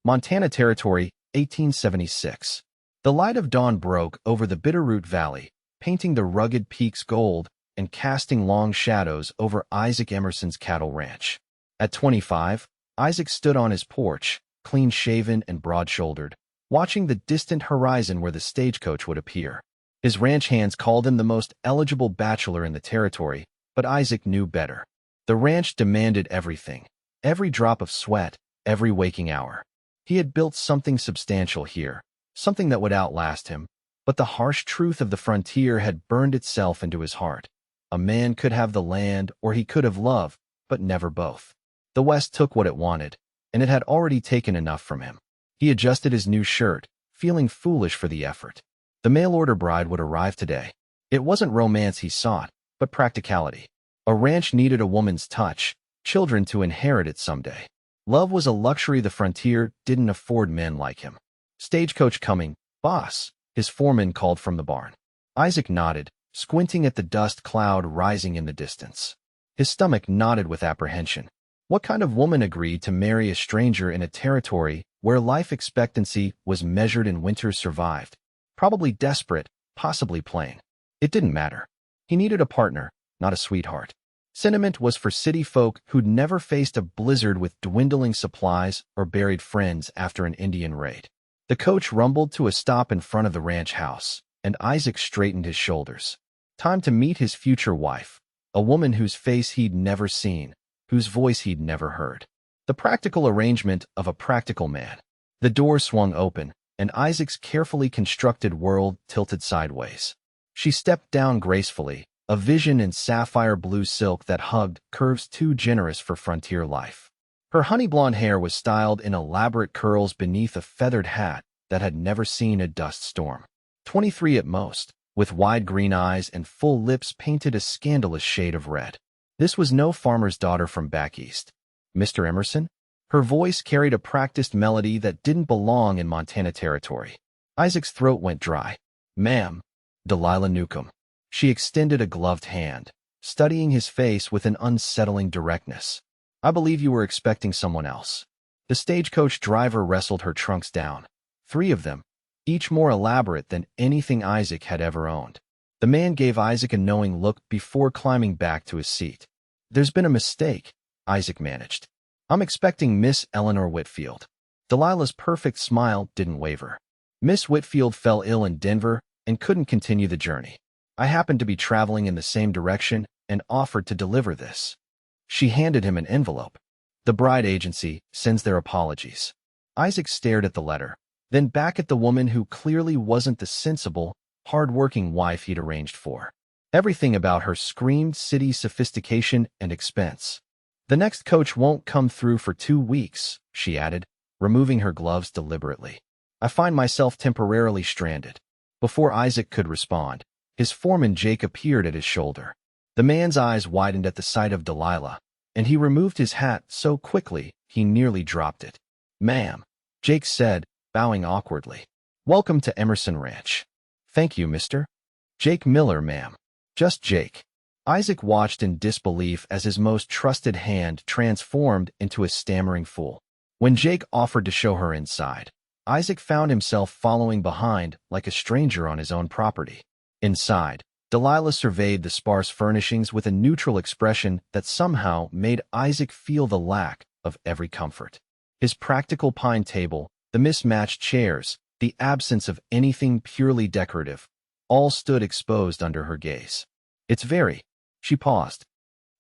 Montana Territory, 1876. The light of dawn broke over the Bitterroot Valley, painting the rugged peaks gold and casting long shadows over Isaac Emerson's cattle ranch. At 25, Isaac stood on his porch, clean-shaven and broad-shouldered, watching the distant horizon where the stagecoach would appear. His ranch hands called him the most eligible bachelor in the territory, but Isaac knew better. The ranch demanded everything, every drop of sweat, every waking hour. He had built something substantial here, something that would outlast him, but the harsh truth of the frontier had burned itself into his heart. A man could have the land or he could have love, but never both. The West took what it wanted, and it had already taken enough from him. He adjusted his new shirt, feeling foolish for the effort. The mail-order bride would arrive today. It wasn't romance he sought, but practicality. A ranch needed a woman's touch, children to inherit it someday. Love was a luxury the frontier didn't afford men like him. "Stagecoach coming, boss," his foreman called from the barn. Isaac nodded, squinting at the dust cloud rising in the distance. His stomach knotted with apprehension. What kind of woman agreed to marry a stranger in a territory where life expectancy was measured in winters survived? Probably desperate, possibly plain. It didn't matter. He needed a partner, not a sweetheart. Sentiment was for city folk who'd never faced a blizzard with dwindling supplies or buried friends after an Indian raid. The coach rumbled to a stop in front of the ranch house, and Isaac straightened his shoulders. Time to meet his future wife, a woman whose face he'd never seen, whose voice he'd never heard. The practical arrangement of a practical man. The door swung open, and Isaac's carefully constructed world tilted sideways. She stepped down gracefully, a vision in sapphire blue silk that hugged curves too generous for frontier life. Her honey blonde hair was styled in elaborate curls beneath a feathered hat that had never seen a dust storm. 23 at most, with wide green eyes and full lips painted a scandalous shade of red. This was no farmer's daughter from back east. "Mr. Emerson?" Her voice carried a practiced melody that didn't belong in Montana Territory. Isaac's throat went dry. "Ma'am." Delilah Newcombe. She extended a gloved hand, studying his face with an unsettling directness. "I believe you were expecting someone else." The stagecoach driver wrestled her trunks down. 3 of them, each more elaborate than anything Isaac had ever owned. The man gave Isaac a knowing look before climbing back to his seat. "There's been a mistake," Isaac managed. "I'm expecting Miss Eleanor Whitfield." Delilah's perfect smile didn't waver. "Miss Whitfield fell ill in Denver and couldn't continue the journey. I happened to be traveling in the same direction and offered to deliver this." She handed him an envelope. "The bride agency sends their apologies." Isaac stared at the letter, then back at the woman who clearly wasn't the sensible, hard-working wife he'd arranged for. Everything about her screamed city sophistication and expense. "The next coach won't come through for 2 weeks," she added, removing her gloves deliberately. "I find myself temporarily stranded." Before Isaac could respond, his foreman Jake appeared at his shoulder. The man's eyes widened at the sight of Delilah, and he removed his hat so quickly he nearly dropped it. "Ma'am," Jake said, bowing awkwardly. "Welcome to Emerson Ranch." "Thank you, Mr. Jake Miller, ma'am." "Just Jake." Isaac watched in disbelief as his most trusted hand transformed into a stammering fool. When Jake offered to show her inside, Isaac found himself following behind like a stranger on his own property. Inside, Delilah surveyed the sparse furnishings with a neutral expression that somehow made Isaac feel the lack of every comfort. His practical pine table, the mismatched chairs, the absence of anything purely decorative, all stood exposed under her gaze. "It's very," she paused,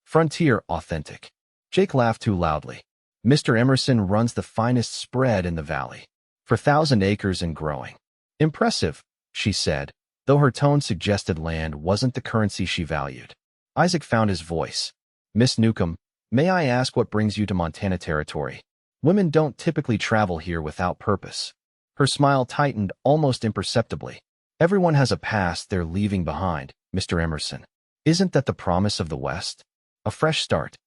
"frontier authentic." Jake laughed too loudly. "Mr. Emerson runs the finest spread in the valley. For 1,000 acres and growing." "Impressive," she said, though her tone suggested land wasn't the currency she valued. Isaac found his voice. "Miss Newcombe, may I ask what brings you to Montana Territory? Women don't typically travel here without purpose." Her smile tightened almost imperceptibly. "Everyone has a past they're leaving behind, Mr. Emerson. Isn't that the promise of the West? A fresh start."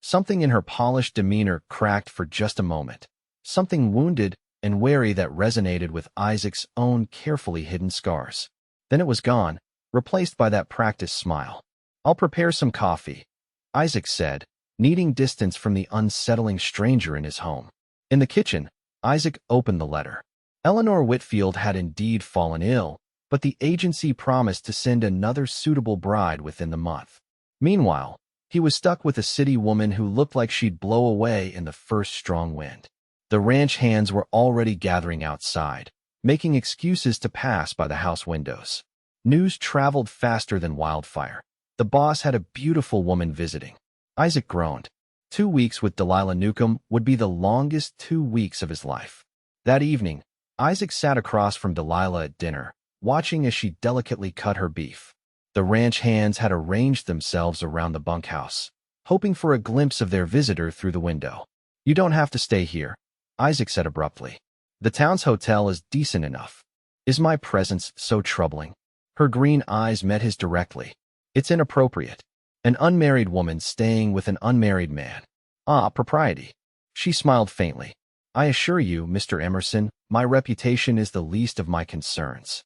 Something in her polished demeanor cracked for just a moment, something wounded and wary that resonated with Isaac's own carefully hidden scars. Then it was gone, replaced by that practiced smile. "I'll prepare some coffee," Isaac said, needing distance from the unsettling stranger in his home. In the kitchen, Isaac opened the letter. Eleanor Whitfield had indeed fallen ill, but the agency promised to send another suitable bride within the month. Meanwhile, he was stuck with a city woman who looked like she'd blow away in the first strong wind. The ranch hands were already gathering outside, making excuses to pass by the house windows. News traveled faster than wildfire. The boss had a beautiful woman visiting. Isaac groaned. 2 weeks with Delilah Newcombe would be the longest 2 weeks of his life. That evening, Isaac sat across from Delilah at dinner, watching as she delicately cut her beef. The ranch hands had arranged themselves around the bunkhouse, hoping for a glimpse of their visitor through the window. "You don't have to stay here," Isaac said abruptly. "The town's hotel is decent enough." "Is my presence so troubling?" Her green eyes met his directly. "It's inappropriate. An unmarried woman staying with an unmarried man. Ah, propriety." She smiled faintly. "I assure you, Mr. Emerson, my reputation is the least of my concerns."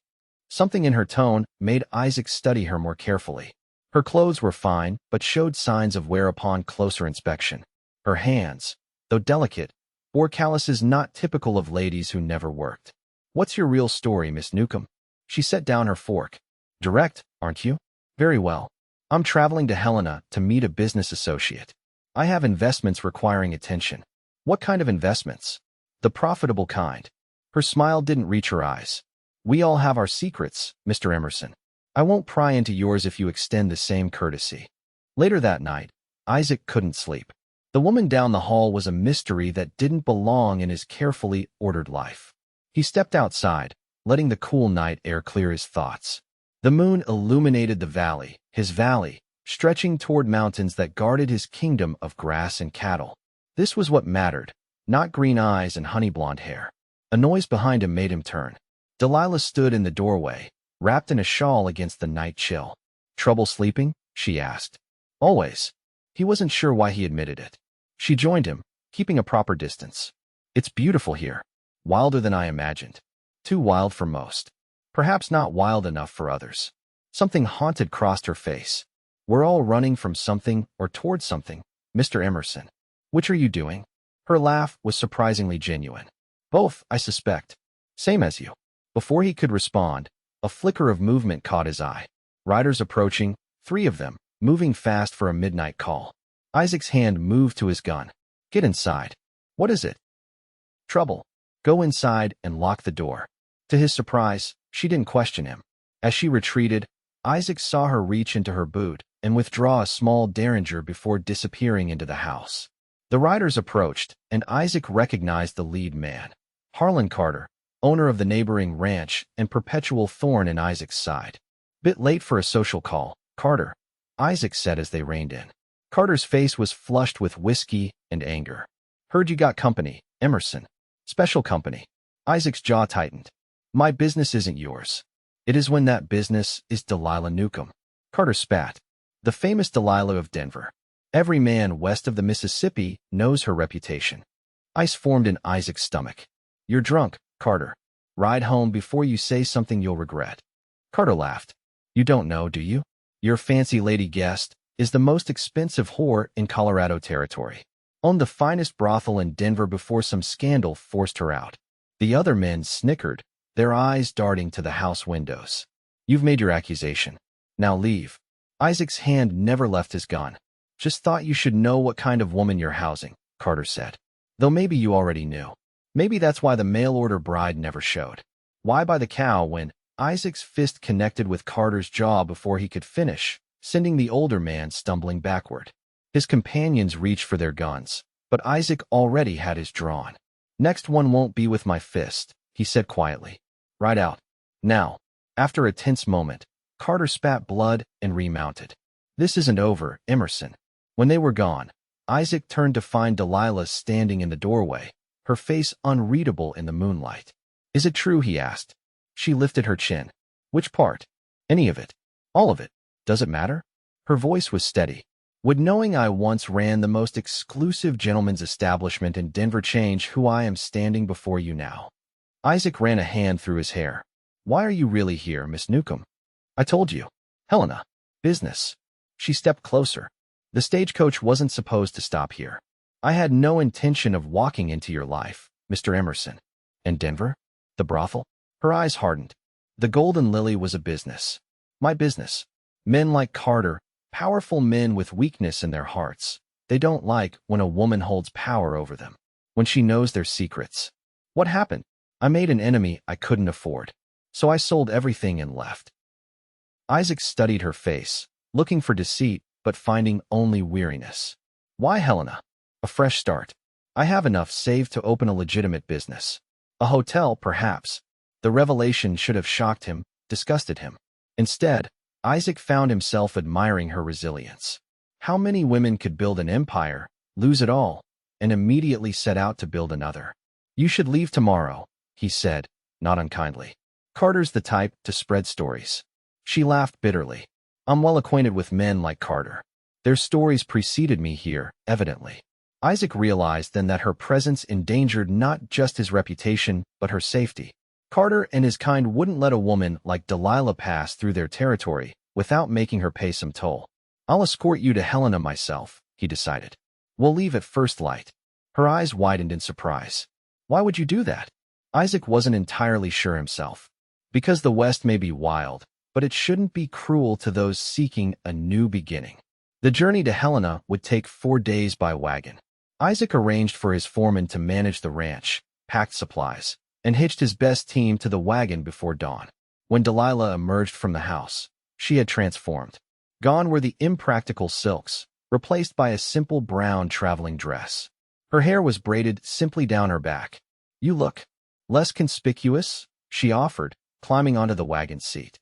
Something in her tone made Isaac study her more carefully. Her clothes were fine, but showed signs of wear upon closer inspection. Her hands, though delicate, bore calluses not typical of ladies who never worked. "What's your real story, Miss Newcombe?" She set down her fork. "Direct, aren't you? Very well. I'm traveling to Helena to meet a business associate. I have investments requiring attention." "What kind of investments?" "The profitable kind." Her smile didn't reach her eyes. "We all have our secrets, Mr. Emerson. I won't pry into yours if you extend the same courtesy." Later that night, Isaac couldn't sleep. The woman down the hall was a mystery that didn't belong in his carefully ordered life. He stepped outside, letting the cool night air clear his thoughts. The moon illuminated the valley, his valley, stretching toward mountains that guarded his kingdom of grass and cattle. This was what mattered, not green eyes and honey blonde hair. A noise behind him made him turn. Delilah stood in the doorway, wrapped in a shawl against the night chill. "Trouble sleeping?" she asked. "Always." He wasn't sure why he admitted it. She joined him, keeping a proper distance. "It's beautiful here. Wilder than I imagined. Too wild for most. Perhaps not wild enough for others." Something haunted crossed her face. "We're all running from something or towards something, Mr. Emerson. Which are you doing?" Her laugh was surprisingly genuine. "Both, I suspect. Same as you." Before he could respond, a flicker of movement caught his eye. Riders approaching, 3 of them, moving fast for a midnight call. Isaac's hand moved to his gun. "Get inside." "What is it?" "Trouble. Go inside and lock the door." To his surprise, she didn't question him. As she retreated, Isaac saw her reach into her boot and withdraw a small derringer before disappearing into the house. The riders approached, and Isaac recognized the lead man. Harlan Carter, owner of the neighboring ranch and perpetual thorn in Isaac's side. "Bit late for a social call, Carter," Isaac said as they reined in. Carter's face was flushed with whiskey and anger. "Heard you got company, Emerson." "Special company." Isaac's jaw tightened. "My business isn't yours. It is when that business is Delilah Newcombe." Carter spat. "The famous Delilah of Denver. Every man west of the Mississippi knows her reputation." Ice formed in Isaac's stomach. "You're drunk, Carter. Ride home before you say something you'll regret." Carter laughed. "You don't know, do you? Your fancy lady guest is the most expensive whore in Colorado territory. Owned the finest brothel in Denver before some scandal forced her out." The other men snickered, their eyes darting to the house windows. "You've made your accusation. Now leave." Isaac's hand never left his gun. "Just thought you should know what kind of woman you're housing," Carter said. "Though maybe you already knew. Maybe that's why the mail-order bride never showed." "Why buy the cow when—" Isaac's fist connected with Carter's jaw before he could finish, sending the older man stumbling backward. His companions reached for their guns, but Isaac already had his drawn. "Next one won't be with my fist," he said quietly. "Right out. Now." After a tense moment, Carter spat blood and remounted. "This isn't over, Emerson." When they were gone, Isaac turned to find Delilah standing in the doorway, her face unreadable in the moonlight. "Is it true?" he asked. She lifted her chin. "Which part?" "Any of it." "All of it. Does it matter?" Her voice was steady. "Would knowing I once ran the most exclusive gentleman's establishment in Denver change who I am standing before you now?" Isaac ran a hand through his hair. "Why are you really here, Miss Newcombe?" "I told you. Helena. Business." She stepped closer. "The stagecoach wasn't supposed to stop here. I had no intention of walking into your life, Mr. Emerson. And Denver? The brothel? Her eyes hardened. The Golden Lily was a business. My business. Men like Carter, powerful men with weakness in their hearts. They don't like when a woman holds power over them, when she knows their secrets. What happened? I made an enemy I couldn't afford. So I sold everything and left. Isaac studied her face, looking for deceit, but finding only weariness. Why, Helena? A fresh start. I have enough saved to open a legitimate business. A hotel, perhaps. The revelation should have shocked him, disgusted him. Instead, Isaac found himself admiring her resilience. How many women could build an empire, lose it all, and immediately set out to build another? You should leave tomorrow, he said, not unkindly. Carter's the type to spread stories. She laughed bitterly. I'm well acquainted with men like Carter. Their stories preceded me here, evidently. Isaac realized then that her presence endangered not just his reputation, but her safety. Carter and his kind wouldn't let a woman like Delilah pass through their territory without making her pay some toll. I'll escort you to Helena myself, he decided. We'll leave at first light. Her eyes widened in surprise. Why would you do that? Isaac wasn't entirely sure himself. Because the West may be wild, but it shouldn't be cruel to those seeking a new beginning. The journey to Helena would take 4 days by wagon. Isaac arranged for his foreman to manage the ranch, packed supplies, and hitched his best team to the wagon before dawn. When Delilah emerged from the house, she had transformed. Gone were the impractical silks, replaced by a simple brown traveling dress. Her hair was braided simply down her back. You look less conspicuous, she offered, climbing onto the wagon seat.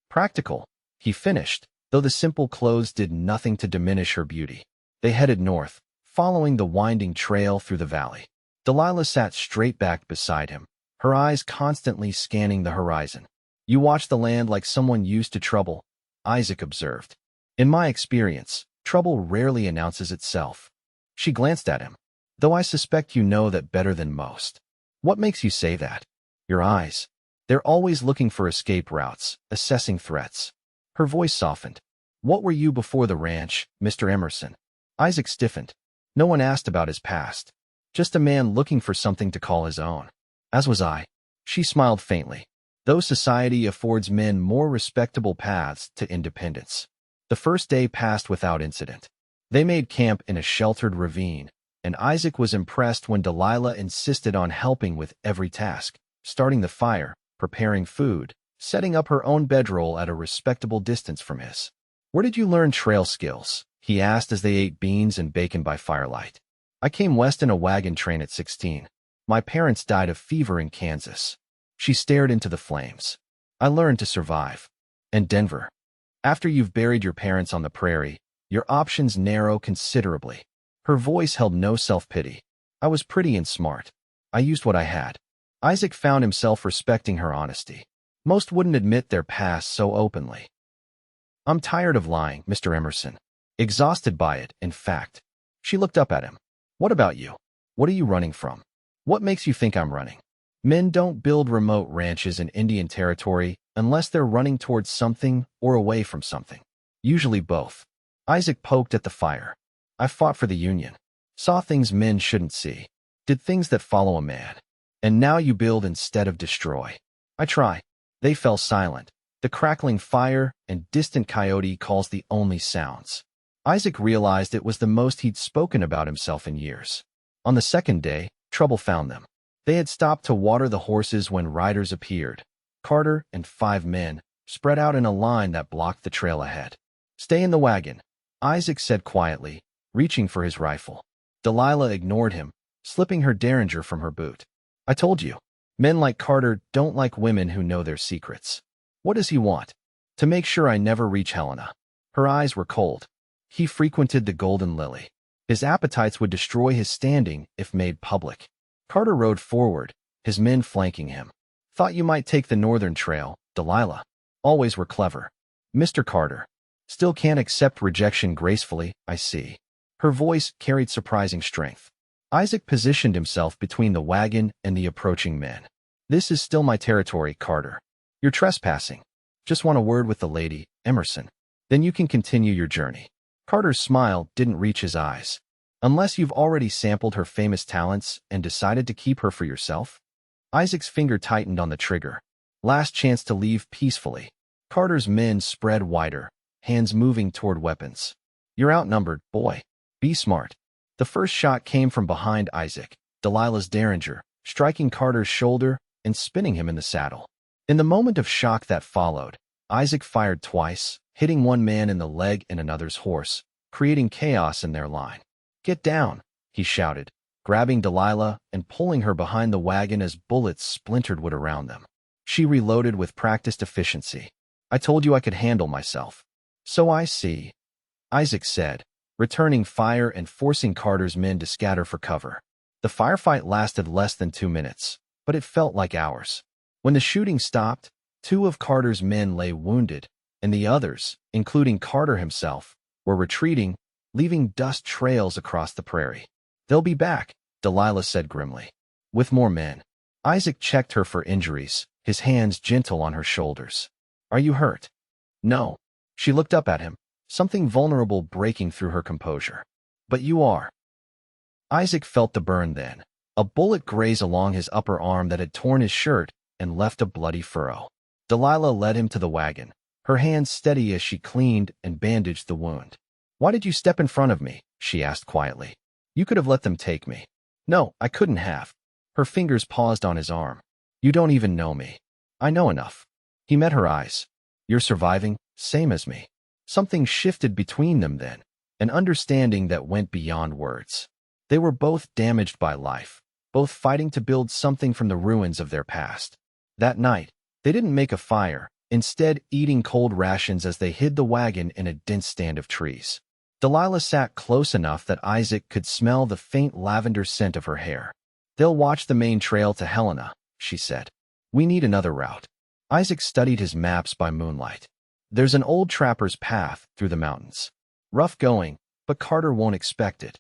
Practical, he finished, though the simple clothes did nothing to diminish her beauty. They headed north, following the winding trail through the valley. Delilah sat straight back beside him, her eyes constantly scanning the horizon. You watch the land like someone used to trouble, Isaac observed. In my experience, trouble rarely announces itself. She glanced at him. Though I suspect you know that better than most. What makes you say that? Your eyes. They're always looking for escape routes, assessing threats. Her voice softened. What were you before the ranch, Mr. Emerson? Isaac stiffened. No one asked about his past. Just a man looking for something to call his own. As was I. She smiled faintly. Though society affords men more respectable paths to independence. The first day passed without incident. They made camp in a sheltered ravine, and Isaac was impressed when Delilah insisted on helping with every task, starting the fire, preparing food, setting up her own bedroll at a respectable distance from his. Where did you learn trail skills? He asked as they ate beans and bacon by firelight. I came west in a wagon train at 16. My parents died of fever in Kansas. She stared into the flames. I learned to survive. And Denver. After you've buried your parents on the prairie, your options narrow considerably. Her voice held no self-pity. I was pretty and smart. I used what I had. Isaac found himself respecting her honesty. Most wouldn't admit their past so openly. I'm tired of lying, Mr. Emerson. Exhausted by it, in fact. She looked up at him. What about you? What are you running from? What makes you think I'm running? Men don't build remote ranches in Indian Territory unless they're running towards something or away from something. Usually both. Isaac poked at the fire. I fought for the Union. Saw things men shouldn't see. Did things that follow a man. And now you build instead of destroy. I try. They fell silent. The crackling fire and distant coyote calls the only sounds. Isaac realized it was the most he'd spoken about himself in years. On the second day, trouble found them. They had stopped to water the horses when riders appeared. Carter and 5 men, spread out in a line that blocked the trail ahead. Stay in the wagon, Isaac said quietly, reaching for his rifle. Delilah ignored him, slipping her derringer from her boot. I told you, men like Carter don't like women who know their secrets. What does he want? To make sure I never reach Helena. Her eyes were cold. He frequented the Golden Lily. His appetites would destroy his standing if made public. Carter rode forward, his men flanking him. Thought you might take the northern trail, Delilah. Always were clever. Mr. Carter. Still can't accept rejection gracefully, I see. Her voice carried surprising strength. Isaac positioned himself between the wagon and the approaching men. This is still my territory, Carter. You're trespassing. Just want a word with the lady, Emerson. Then you can continue your journey. Carter's smile didn't reach his eyes. Unless you've already sampled her famous talents and decided to keep her for yourself? Isaac's finger tightened on the trigger. Last chance to leave peacefully. Carter's men spread wider, hands moving toward weapons. You're outnumbered, boy. Be smart. The first shot came from behind Isaac, Delilah's derringer, striking Carter's shoulder and spinning him in the saddle. In the moment of shock that followed, Isaac fired twice, hitting one man in the leg and another's horse, creating chaos in their line. Get down, he shouted, grabbing Delilah and pulling her behind the wagon as bullets splintered wood around them. She reloaded with practiced efficiency. I told you I could handle myself. So I see, Isaac said, returning fire and forcing Carter's men to scatter for cover. The firefight lasted less than 2 minutes, but it felt like hours. When the shooting stopped, 2 of Carter's men lay wounded, and the others, including Carter himself, were retreating, leaving dust trails across the prairie. They'll be back, Delilah said grimly. With more men. Isaac checked her for injuries, his hands gentle on her shoulders. Are you hurt? No. She looked up at him, something vulnerable breaking through her composure. But you are. Isaac felt the burn then. A bullet grazed along his upper arm that had torn his shirt and left a bloody furrow. Delilah led him to the wagon, her hands steady as she cleaned and bandaged the wound. Why did you step in front of me? She asked quietly. You could have let them take me. No, I couldn't have. Her fingers paused on his arm. You don't even know me. I know enough. He met her eyes. You're surviving, same as me. Something shifted between them then, an understanding that went beyond words. They were both damaged by life, both fighting to build something from the ruins of their past. That night, they didn't make a fire, instead eating cold rations as they hid the wagon in a dense stand of trees. Delilah sat close enough that Isaac could smell the faint lavender scent of her hair. They'll watch the main trail to Helena, she said. We need another route. Isaac studied his maps by moonlight. There's an old trapper's path through the mountains. Rough going, but Carter won't expect it.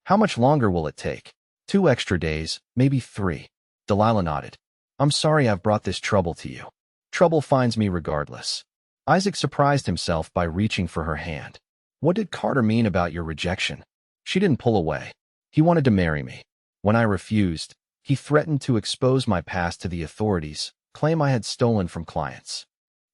How much longer will it take? 2 extra days, maybe 3. Delilah nodded. I'm sorry I've brought this trouble to you. Trouble finds me regardless. Isaac surprised himself by reaching for her hand. What did Carter mean about your rejection? She didn't pull away. He wanted to marry me. When I refused, he threatened to expose my past to the authorities, claim I had stolen from clients.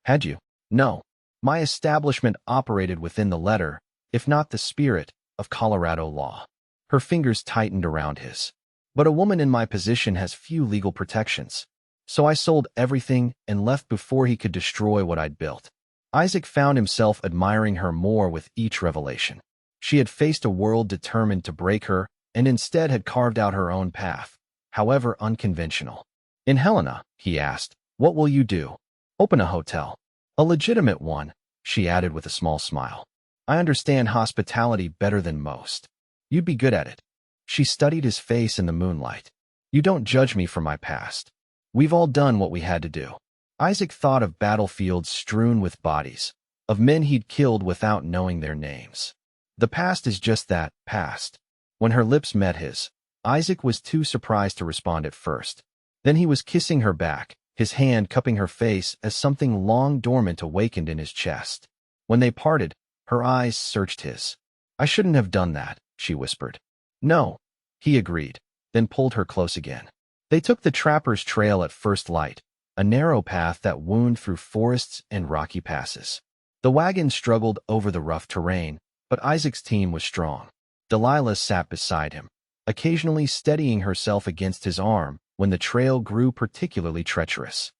Had you? No. My establishment operated within the letter, if not the spirit, of Colorado law. Her fingers tightened around his. But a woman in my position has few legal protections. So I sold everything and left before he could destroy what I'd built. Isaac found himself admiring her more with each revelation. She had faced a world determined to break her and instead had carved out her own path, however unconventional. In Helena, he asked, what will you do? Open a hotel. A legitimate one, she added with a small smile. I understand hospitality better than most. You'd be good at it. She studied his face in the moonlight. You don't judge me for my past. We've all done what we had to do. Isaac thought of battlefields strewn with bodies, of men he'd killed without knowing their names. The past is just that, past. When her lips met his, Isaac was too surprised to respond at first. Then he was kissing her back, his hand cupping her face as something long dormant awakened in his chest. When they parted, her eyes searched his. I shouldn't have done that, she whispered. No, he agreed, then pulled her close again. They took the trapper's trail at first light, a narrow path that wound through forests and rocky passes. The wagon struggled over the rough terrain, but Isaac's team was strong. Delilah sat beside him, occasionally steadying herself against his arm when the trail grew particularly treacherous.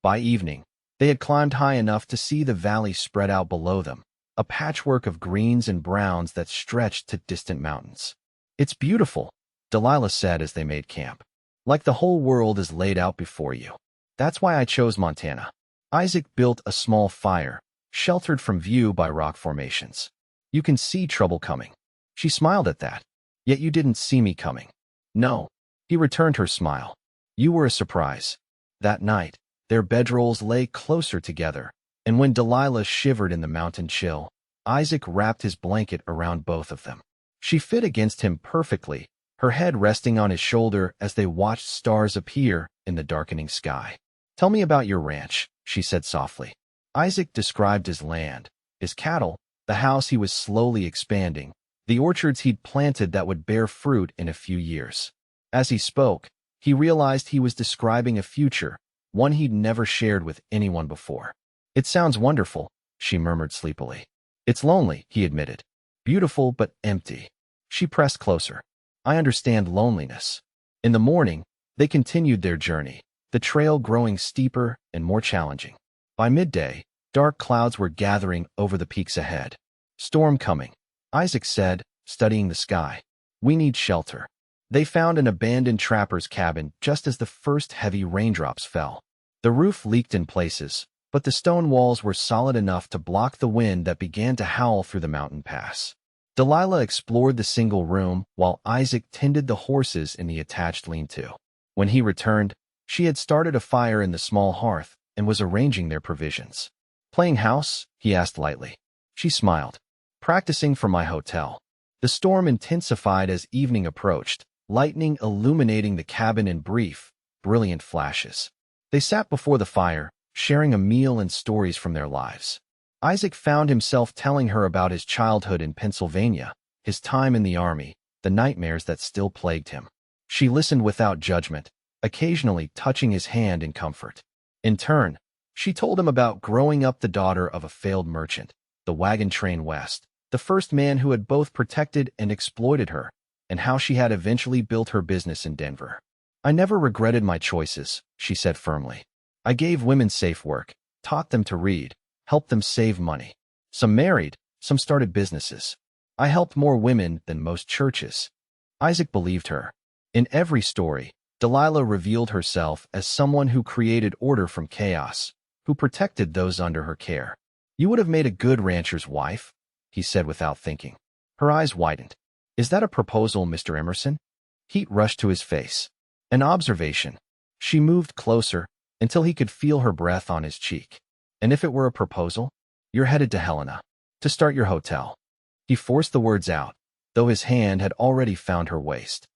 By evening, they had climbed high enough to see the valley spread out below them, a patchwork of greens and browns that stretched to distant mountains. It's beautiful, Delilah said as they made camp. Like the whole world is laid out before you. That's why I chose Montana. Isaac built a small fire, sheltered from view by rock formations. You can see trouble coming. She smiled at that. Yet you didn't see me coming. No. He returned her smile. You were a surprise. That night, their bedrolls lay closer together, and when Delilah shivered in the mountain chill, Isaac wrapped his blanket around both of them. She fit against him perfectly, her head resting on his shoulder as they watched stars appear in the darkening sky. Tell me about your ranch, she said softly. Isaac described his land, his cattle, the house he was slowly expanding, the orchards he'd planted that would bear fruit in a few years. As he spoke, he realized he was describing a future, one he'd never shared with anyone before. "It sounds wonderful," she murmured sleepily. "It's lonely," he admitted. "Beautiful but empty." She pressed closer. "I understand loneliness." In the morning, they continued their journey, the trail growing steeper and more challenging. By midday, dark clouds were gathering over the peaks ahead. "Storm coming," Isaac said, studying the sky. "We need shelter." They found an abandoned trapper's cabin just as the first heavy raindrops fell. The roof leaked in places, but the stone walls were solid enough to block the wind that began to howl through the mountain pass. Delilah explored the single room while Isaac tended the horses in the attached lean-to. When he returned, she had started a fire in the small hearth and was arranging their provisions. "Playing house?" he asked lightly. She smiled. "Practicing for my hotel." The storm intensified as evening approached, lightning illuminating the cabin in brief, brilliant flashes. They sat before the fire, sharing a meal and stories from their lives. Isaac found himself telling her about his childhood in Pennsylvania, his time in the army, the nightmares that still plagued him. She listened without judgment, occasionally touching his hand in comfort. In turn, she told him about growing up the daughter of a failed merchant, the Wagon train west, the first man who had both protected and exploited her, and how she had eventually built her business in Denver. "I never regretted my choices," she said firmly. "I gave women safe work, taught them to read, helped them save money. Some married, some started businesses. I helped more women than most churches." Isaac believed her. In every story, Delilah revealed herself as someone who created order from chaos, who protected those under her care. "You would have made a good rancher's wife," he said without thinking. Her eyes widened. "Is that a proposal, Mr. Emerson?" Heat rushed to his face. "An observation." She moved closer until he could feel her breath on his cheek. "And if it were a proposal? You're headed to Helena, to start your hotel." He forced the words out, though his hand had already found her waist.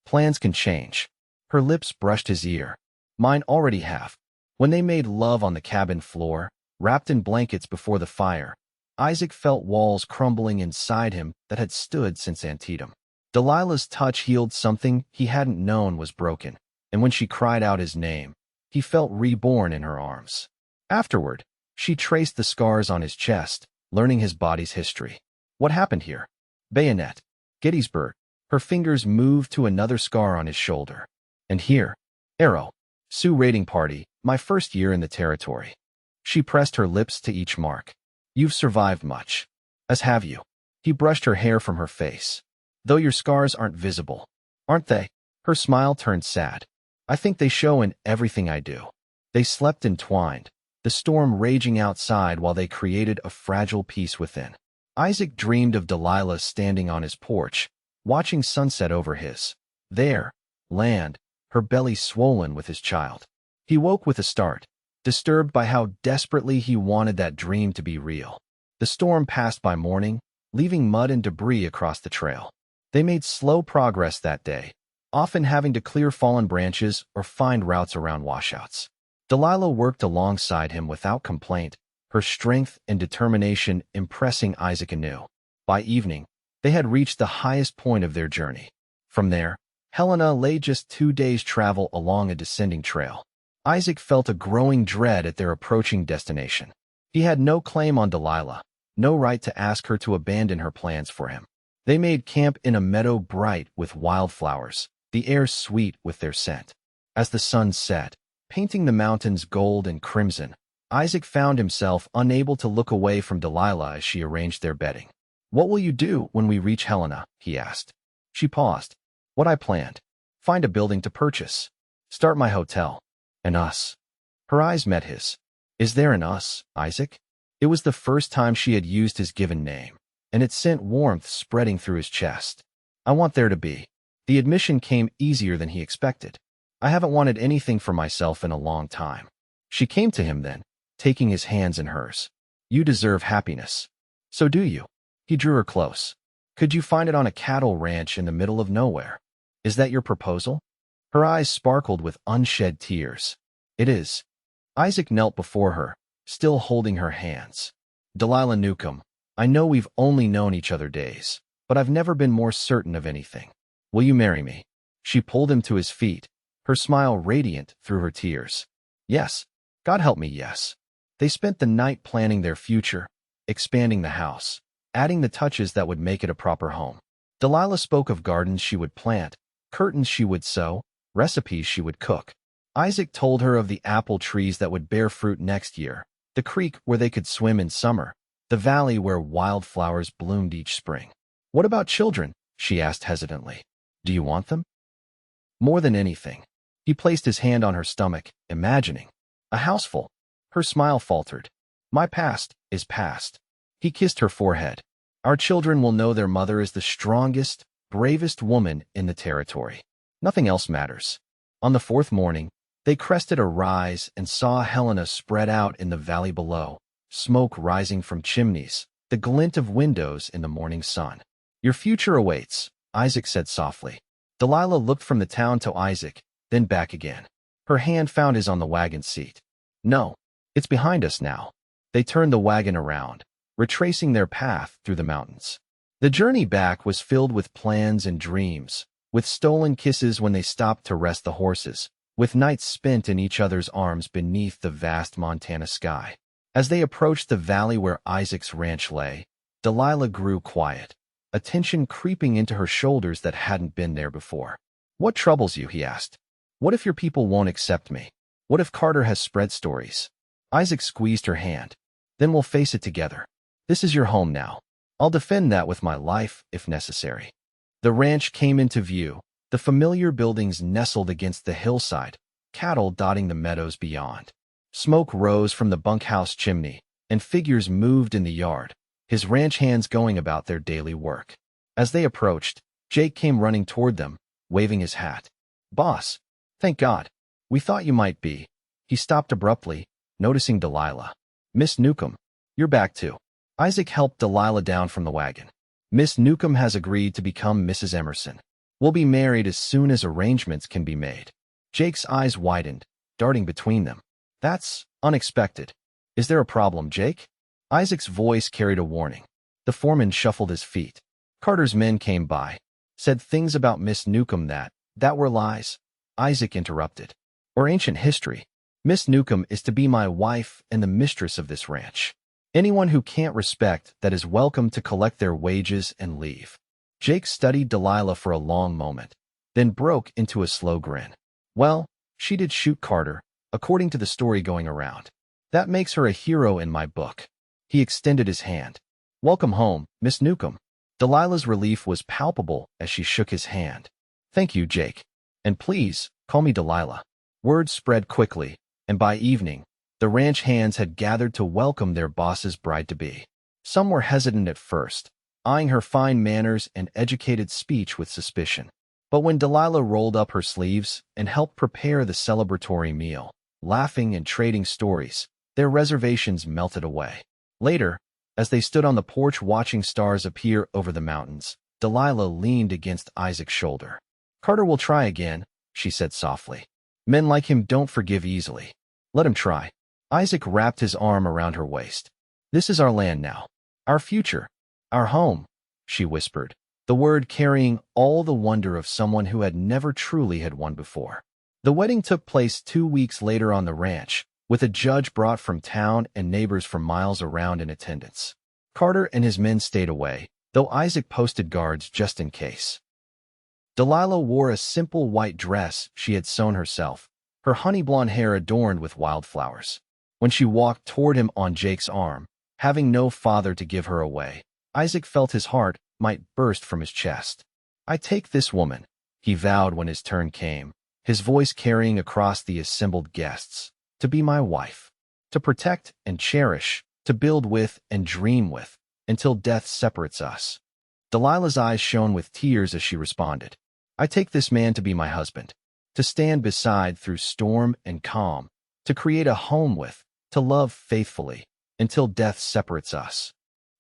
"Plans can change." Her lips brushed his ear. "Mine already have." When they made love on the cabin floor, wrapped in blankets before the fire, Isaac felt walls crumbling inside him that had stood since Antietam. Delilah's touch healed something he hadn't known was broken, and when she cried out his name, he felt reborn in her arms. Afterward, she traced the scars on his chest, learning his body's history. "What happened here?" "Bayonet. Gettysburg." Her fingers moved to another scar on his shoulder. "And here?" "Arrow. Sioux raiding party, my first year in the territory." She pressed her lips to each mark. "You've survived much." "As have you." He brushed her hair from her face. "Though your scars aren't visible." "Aren't they?" Her smile turned sad. "I think they show in everything I do." They slept entwined, the storm raging outside while they created a fragile peace within. Isaac dreamed of Delilah standing on his porch, watching sunset over his. There, land, her belly swollen with his child. He woke with a start, disturbed by how desperately he wanted that dream to be real. The storm passed by morning, leaving mud and debris across the trail. They made slow progress that day, often having to clear fallen branches or find routes around washouts. Delilah worked alongside him without complaint, her strength and determination impressing Isaac anew. By evening, they had reached the highest point of their journey. From there, Helena lay just 2 days' travel along a descending trail. Isaac felt a growing dread at their approaching destination. He had no claim on Delilah, no right to ask her to abandon her plans for him. They made camp in a meadow bright with wildflowers, the air sweet with their scent. As the sun set, painting the mountains gold and crimson, Isaac found himself unable to look away from Delilah as she arranged their bedding. "What will you do when we reach Helena?" he asked. She paused. "What I planned. Find a building to purchase. Start my hotel. And us." Her eyes met his. "Is there an us, Isaac?" It was the first time she had used his given name, and it sent warmth spreading through his chest. "I want there to be." The admission came easier than he expected. "I haven't wanted anything for myself in a long time." She came to him then, taking his hands in hers. "You deserve happiness." "So do you." He drew her close. "Could you find it on a cattle ranch in the middle of nowhere? Is that your proposal?" Her eyes sparkled with unshed tears. "It is." Isaac knelt before her, still holding her hands. "Delilah Newcombe, I know we've only known each other days, but I've never been more certain of anything. Will you marry me? She pulled him to his feet, her smile radiant through her tears. Yes. God help me, yes. They spent the night planning their future, expanding the house, adding the touches that would make it a proper home. Delilah spoke of gardens she would plant, curtains she would sew, recipes she would cook. Isaac told her of the apple trees that would bear fruit next year, the creek where they could swim in summer, the valley where wildflowers bloomed each spring. What about children? She asked hesitantly. Do you want them? More than anything. He placed his hand on her stomach, imagining. A houseful. Her smile faltered. My past is past. He kissed her forehead. Our children will know their mother is the strongest, bravest woman in the territory. Nothing else matters. On the fourth morning, they crested a rise and saw Helena spread out in the valley below, smoke rising from chimneys, the glint of windows in the morning sun. Your future awaits, Isaac said softly. Delilah looked from the town to Isaac, then back again. Her hand found his on the wagon seat. No, it's behind us now. They turned the wagon around, retracing their path through the mountains. The journey back was filled with plans and dreams, with stolen kisses when they stopped to rest the horses, with nights spent in each other's arms beneath the vast Montana sky. As they approached the valley where Isaac's ranch lay, Delilah grew quiet, a tension creeping into her shoulders that hadn't been there before. What troubles you? He asked. What if your people won't accept me? What if Carter has spread stories? Isaac squeezed her hand. Then we'll face it together. This is your home now. I'll defend that with my life if necessary. The ranch came into view, the familiar buildings nestled against the hillside, cattle dotting the meadows beyond. Smoke rose from the bunkhouse chimney, and figures moved in the yard, his ranch hands going about their daily work. As they approached, Jake came running toward them, waving his hat. Boss, thank God. We thought you might be. He stopped abruptly, noticing Delilah. Miss Newcombe, you're back too. Isaac helped Delilah down from the wagon. Miss Newcombe has agreed to become Mrs. Emerson. We'll be married as soon as arrangements can be made. Jake's eyes widened, darting between them. That's unexpected. Is there a problem, Jake? Isaac's voice carried a warning. The foreman shuffled his feet. Carter's men came by, said things about Miss Newcombe that were lies. Isaac interrupted. Or ancient history. Miss Newcombe is to be my wife and the mistress of this ranch. Anyone who can't respect that is welcome to collect their wages and leave. Jake studied Delilah for a long moment, then broke into a slow grin. Well, she did shoot Carter, according to the story going around. That makes her a hero in my book. He extended his hand. Welcome home, Miss Newcombe. Delilah's relief was palpable as she shook his hand. Thank you, Jake. And please, call me Delilah. Word spread quickly, and by evening, the ranch hands had gathered to welcome their boss's bride-to-be. Some were hesitant at first, eyeing her fine manners and educated speech with suspicion. But when Delilah rolled up her sleeves and helped prepare the celebratory meal, laughing and trading stories, their reservations melted away. Later, as they stood on the porch watching stars appear over the mountains, Delilah leaned against Isaac's shoulder. Carter will try again, she said softly. Men like him don't forgive easily. Let him try. Isaac wrapped his arm around her waist. This is our land now. Our future. Our home, she whispered, the word carrying all the wonder of someone who had never truly had won before. The wedding took place 2 weeks later on the ranch, with a judge brought from town and neighbors from miles around in attendance. Carter and his men stayed away, though Isaac posted guards just in case. Delilah wore a simple white dress she had sewn herself, her honey blonde hair adorned with wildflowers. When she walked toward him on Jake's arm, having no father to give her away, Isaac felt his heart might burst from his chest. I take this woman, he vowed when his turn came, his voice carrying across the assembled guests, to be my wife, to protect and cherish, to build with and dream with, until death separates us. Delilah's eyes shone with tears as she responded. I take this man to be my husband, to stand beside through storm and calm, to create a home with, to love faithfully, until death separates us.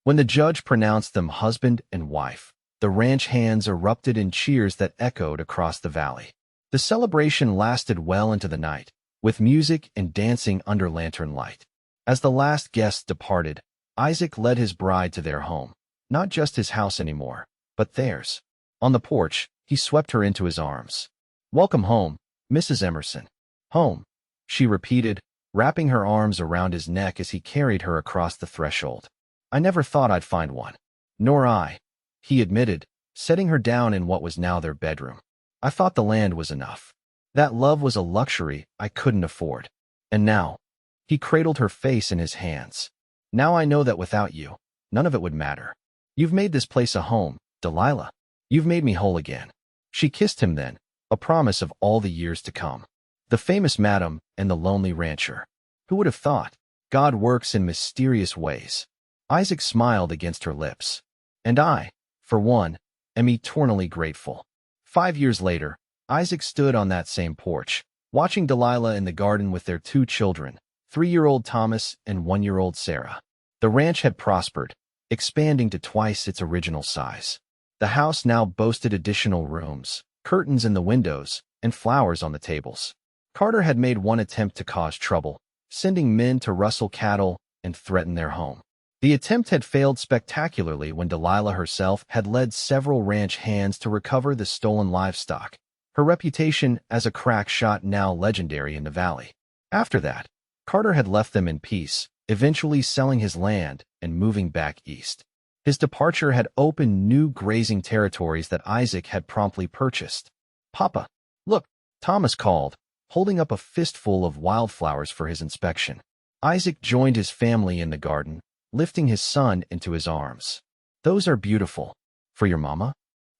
When the judge pronounced them husband and wife, the ranch hands erupted in cheers that echoed across the valley. The celebration lasted well into the night, with music and dancing under lantern light. As the last guests departed, Isaac led his bride to their home, not just his house anymore, but theirs. On the porch, he swept her into his arms. "Welcome home, Mrs. Emerson." "Home," she repeated, wrapping her arms around his neck as he carried her across the threshold. "I never thought I'd find one." "Nor I," he admitted, setting her down in what was now their bedroom. "I thought the land was enough. That love was a luxury I couldn't afford. And now," he cradled her face in his hands, "now I know that without you, none of it would matter. You've made this place a home, Delilah. You've made me whole again." She kissed him then, a promise of all the years to come. The famous madam and the lonely rancher. Who would have thought? God works in mysterious ways. Isaac smiled against her lips. "And I, for one, am eternally grateful." 5 years later, Isaac stood on that same porch, watching Delilah in the garden with their 2 children, 3-year-old Thomas and 1-year-old Sarah. The ranch had prospered, expanding to twice its original size. The house now boasted additional rooms, curtains in the windows, and flowers on the tables. Carter had made one attempt to cause trouble, sending men to rustle cattle and threaten their home. The attempt had failed spectacularly when Delilah herself had led several ranch hands to recover the stolen livestock, her reputation as a crack shot now legendary in the valley. After that, Carter had left them in peace, eventually selling his land and moving back east. His departure had opened new grazing territories that Isaac had promptly purchased. "Papa, look," Thomas called, holding up a fistful of wildflowers for his inspection. Isaac joined his family in the garden, lifting his son into his arms. "Those are beautiful. For your mama?"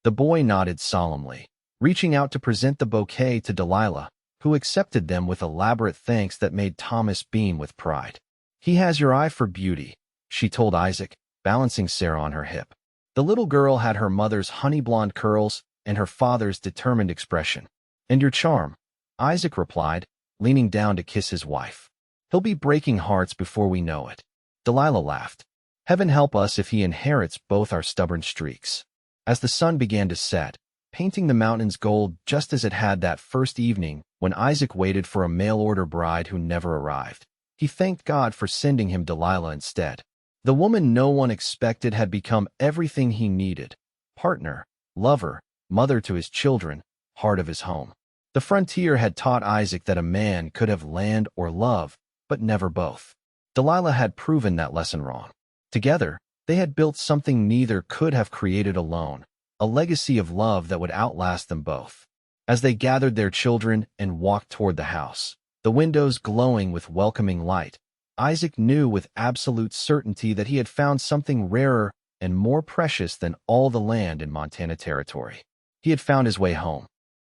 The boy nodded solemnly, reaching out to present the bouquet to Delilah, who accepted them with elaborate thanks that made Thomas beam with pride. "He has your eye for beauty," she told Isaac, balancing Sarah on her hip. The little girl had her mother's honey-blonde curls and her father's determined expression. "And your charm," Isaac replied, leaning down to kiss his wife. "He'll be breaking hearts before we know it." Delilah laughed. "Heaven help us if he inherits both our stubborn streaks." As the sun began to set, painting the mountains gold just as it had that first evening when Isaac waited for a mail-order bride who never arrived, he thanked God for sending him Delilah instead. The woman no one expected had become everything he needed: partner, lover, mother to his children, heart of his home. The frontier had taught Isaac that a man could have land or love, but never both. Delilah had proven that lesson wrong. Together, they had built something neither could have created alone, a legacy of love that would outlast them both. As they gathered their children and walked toward the house, the windows glowing with welcoming light, Isaac knew with absolute certainty that he had found something rarer and more precious than all the land in Montana Territory. He had found his way home.